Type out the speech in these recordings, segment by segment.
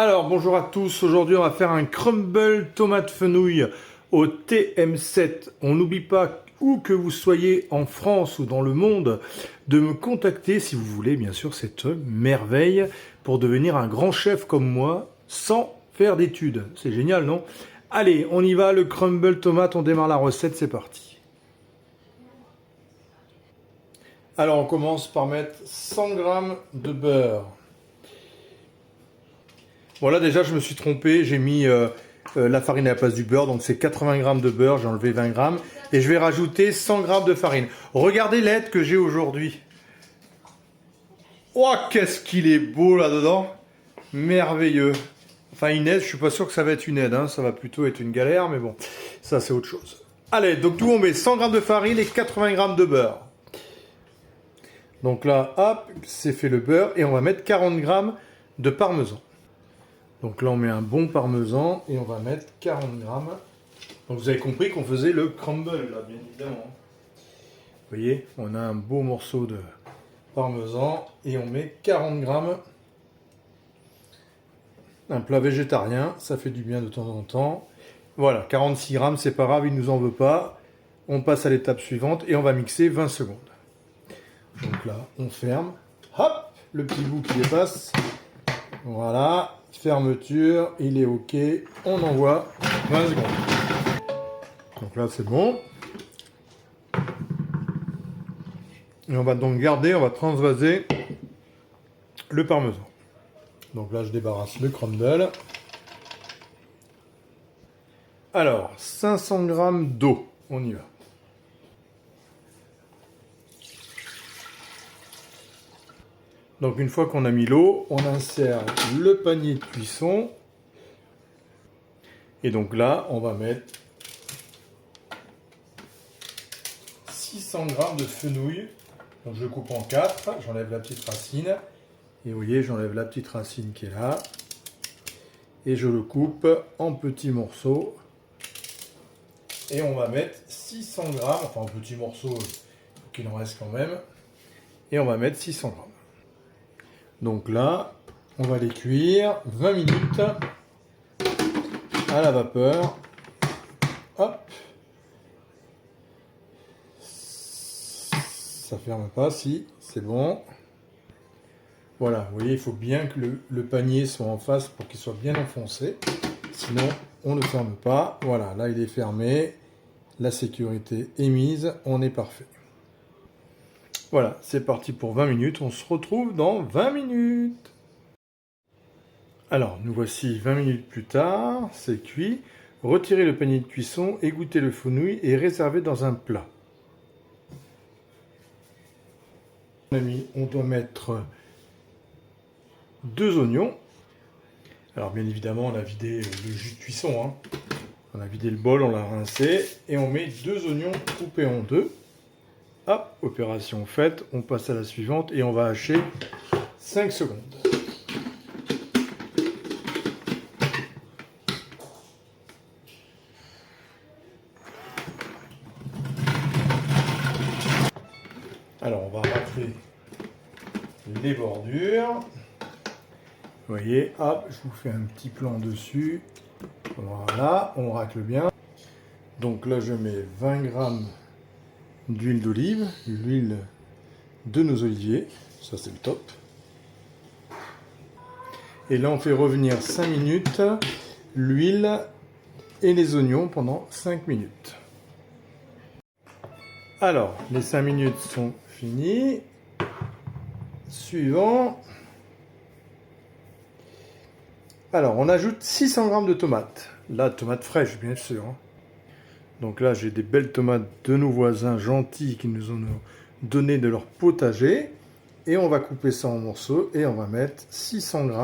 Alors, bonjour à tous. Aujourd'hui, on va faire un crumble tomate fenouil au TM7. On n'oublie pas, où que vous soyez en France ou dans le monde, de me contacter si vous voulez, bien sûr, cette merveille pour devenir un grand chef comme moi sans faire d'études. C'est génial, non? Allez, on y va, le crumble tomate, on démarre la recette, c'est parti. Alors, on commence par mettre 100 g de beurre. Voilà, déjà, je me suis trompé. J'ai mis la farine à la place du beurre. Donc, c'est 80 g de beurre. J'ai enlevé 20 g. Et je vais rajouter 100 g de farine. Regardez l'aide que j'ai aujourd'hui. Oh, qu'est-ce qu'il est beau là-dedans. Merveilleux. Enfin, une aide, je suis pas sûr que ça va être une aide. Hein. Ça va plutôt être une galère. Mais bon, ça, c'est autre chose. Allez, donc, tout on met 100 g de farine et 80 g de beurre. Donc là, hop, c'est fait le beurre. Et on va mettre 40 g de parmesan. Donc là, on met un bon parmesan et on va mettre 40 g. Donc vous avez compris qu'on faisait le crumble, là, bien évidemment. Vous voyez, on a un beau morceau de parmesan et on met 40 g. Un plat végétarien, ça fait du bien de temps en temps. Voilà, 46 g, c'est pas grave, il ne nous en veut pas. On passe à l'étape suivante et on va mixer 20 secondes. Donc là, on ferme. Hop, le petit bout qui dépasse. Voilà. Fermeture, il est OK, on envoie 20 secondes. Donc là c'est bon. Et on va donc garder, on va transvaser le parmesan. Donc là je débarrasse le crumble. Alors, 500 g d'eau, on y va. Donc une fois qu'on a mis l'eau, on insère le panier de cuisson. Et donc là, on va mettre 600 g de fenouil. Donc je coupe en 4, j'enlève la petite racine. Et vous voyez, j'enlève la petite racine qui est là. Et je le coupe en petits morceaux. Et on va mettre 600 g, enfin en petits morceaux, qu'il en reste quand même. Et on va mettre 600 g. Donc là, on va les cuire 20 minutes à la vapeur. Hop. Ça ferme pas, si, c'est bon. Voilà, vous voyez, il faut bien que le panier soit en face pour qu'il soit bien enfoncé. Sinon, on ne ferme pas. Voilà, là, il est fermé. La sécurité est mise. On est parfait. Voilà, c'est parti pour 20 minutes. On se retrouve dans 20 minutes. Alors, nous voici 20 minutes plus tard. C'est cuit. Retirez le panier de cuisson, égouttez le fenouil et réservez dans un plat. On doit mettre 2 oignons. Alors, bien évidemment, on a vidé le jus de cuisson. Hein. On a vidé le bol, on l'a rincé. Et on met 2 oignons coupés en 2. Hop, opération faite, on passe à la suivante et on va hacher 5 secondes. Alors on va racler les bordures. Vous voyez, hop, je vous fais un petit plan dessus. Voilà, on racle bien. Donc là je mets 20 g d'huile d'olive, l'huile de nos oliviers, ça c'est le top. Et là on fait revenir 5 minutes l'huile et les oignons pendant 5 minutes. Alors, les 5 minutes sont finies. Suivant. Alors, on ajoute 600 g de tomates. Là, tomates fraîches, bien sûr. Donc là, j'ai des belles tomates de nos voisins gentils qui nous ont donné de leur potager. Et on va couper ça en morceaux et on va mettre 600 g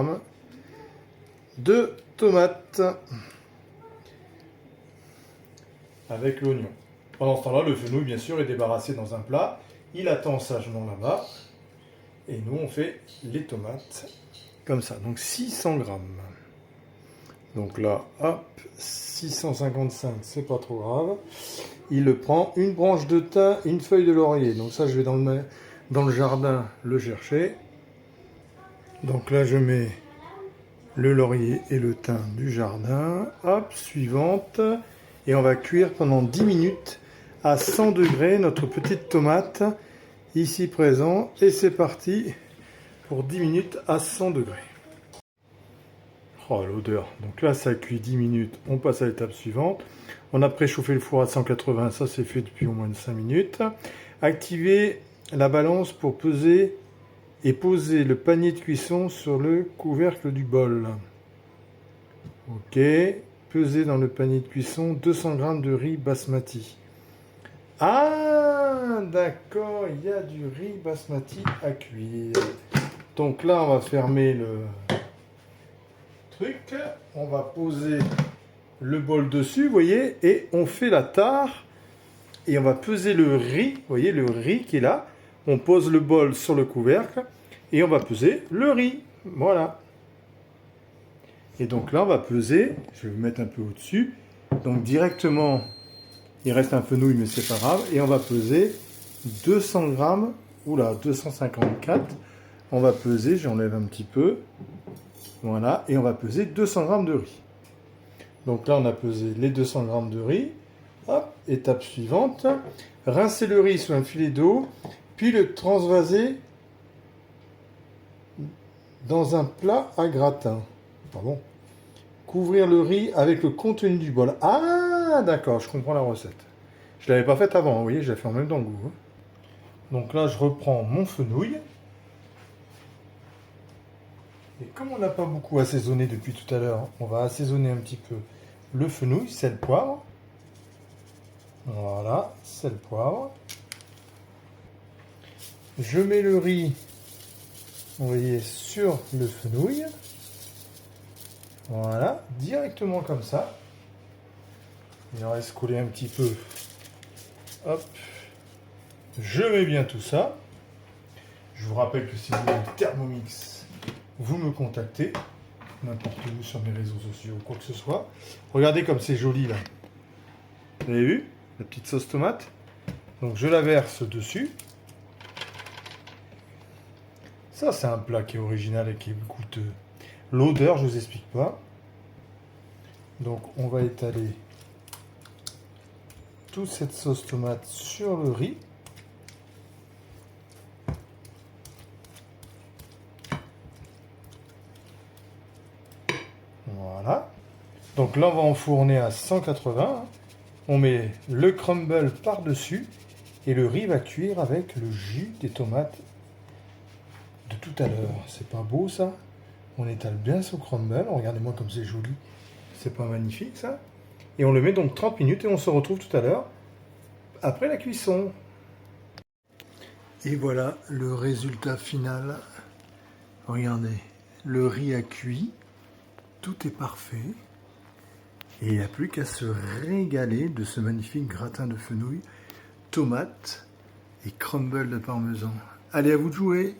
de tomates avec l'oignon. Pendant ce temps-là, le fenouil, bien sûr, est débarrassé dans un plat. Il attend sagement là-bas. Et nous, on fait les tomates comme ça. Donc 600 g. Donc là, hop, 655, c'est pas trop grave. Il le prend, une branche de thym, une feuille de laurier. Donc ça, je vais dans le jardin le chercher. Donc là, je mets le laurier et le thym du jardin. Hop, suivante. Et on va cuire pendant 10 minutes à 100 degrés notre petite tomate ici présent. Et c'est parti pour 10 minutes à 100 degrés. Oh, l'odeur. Donc là, ça cuit 10 minutes. On passe à l'étape suivante. On a préchauffé le four à 180. Ça, c'est fait depuis au moins de 5 minutes. Activez la balance pour peser et poser le panier de cuisson sur le couvercle du bol. Ok. Peser dans le panier de cuisson 200 g de riz basmati. Ah, d'accord. Il y a du riz basmati à cuire. Donc là, on va fermer le truc, on va poser le bol dessus, vous voyez, et on fait la tare, et on va peser le riz, vous voyez, le riz qui est là, on pose le bol sur le couvercle, et on va peser le riz, voilà. Et donc là, on va peser, je vais vous mettre un peu au-dessus, donc directement, il reste un fenouil, mais c'est pas grave, et on va peser 200 grammes, oula, 254, on va peser, j'enlève un petit peu, voilà, et on va peser 200 g de riz. Donc là, on a pesé les 200 g de riz. Hop, étape suivante. Rincer le riz sous un filet d'eau, puis le transvaser dans un plat à gratin. Pardon. Couvrir le riz avec le contenu du bol. Ah, d'accord, je comprends la recette. Je ne l'avais pas faite avant, vous voyez, je l'ai fait en même temps que vous. Donc là, je reprends mon fenouil. Et comme on n'a pas beaucoup assaisonné depuis tout à l'heure, on va assaisonner un petit peu le fenouil, sel, poivre. Voilà, sel, poivre. Je mets le riz, vous voyez, sur le fenouil. Voilà, directement comme ça. Il en reste coller un petit peu. Hop. Je mets bien tout ça. Je vous rappelle que si vous voulez le Thermomix, vous me contactez, n'importe où sur mes réseaux sociaux ou quoi que ce soit. Regardez comme c'est joli là. Vous avez vu la petite sauce tomate? Donc je la verse dessus. Ça c'est un plat qui est original et qui est goûteux. L'odeur, je vous explique pas. Donc on va étaler toute cette sauce tomate sur le riz. Voilà. Donc là, on va enfourner à 180. On met le crumble par-dessus et le riz va cuire avec le jus des tomates de tout à l'heure. C'est pas beau ça? On étale bien ce crumble. Regardez-moi comme c'est joli. C'est pas magnifique ça? Et on le met donc 30 minutes et on se retrouve tout à l'heure après la cuisson. Et voilà le résultat final. Regardez, le riz a cuit. Tout est parfait. Et il n'y a plus qu'à se régaler de ce magnifique gratin de fenouil, tomates et crumble de parmesan. Allez, à vous de jouer.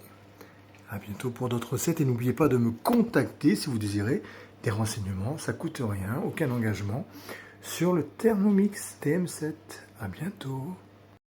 À bientôt pour d'autres recettes et n'oubliez pas de me contacter si vous désirez des renseignements. Ça coûte rien, aucun engagement sur le Thermomix TM7. À bientôt.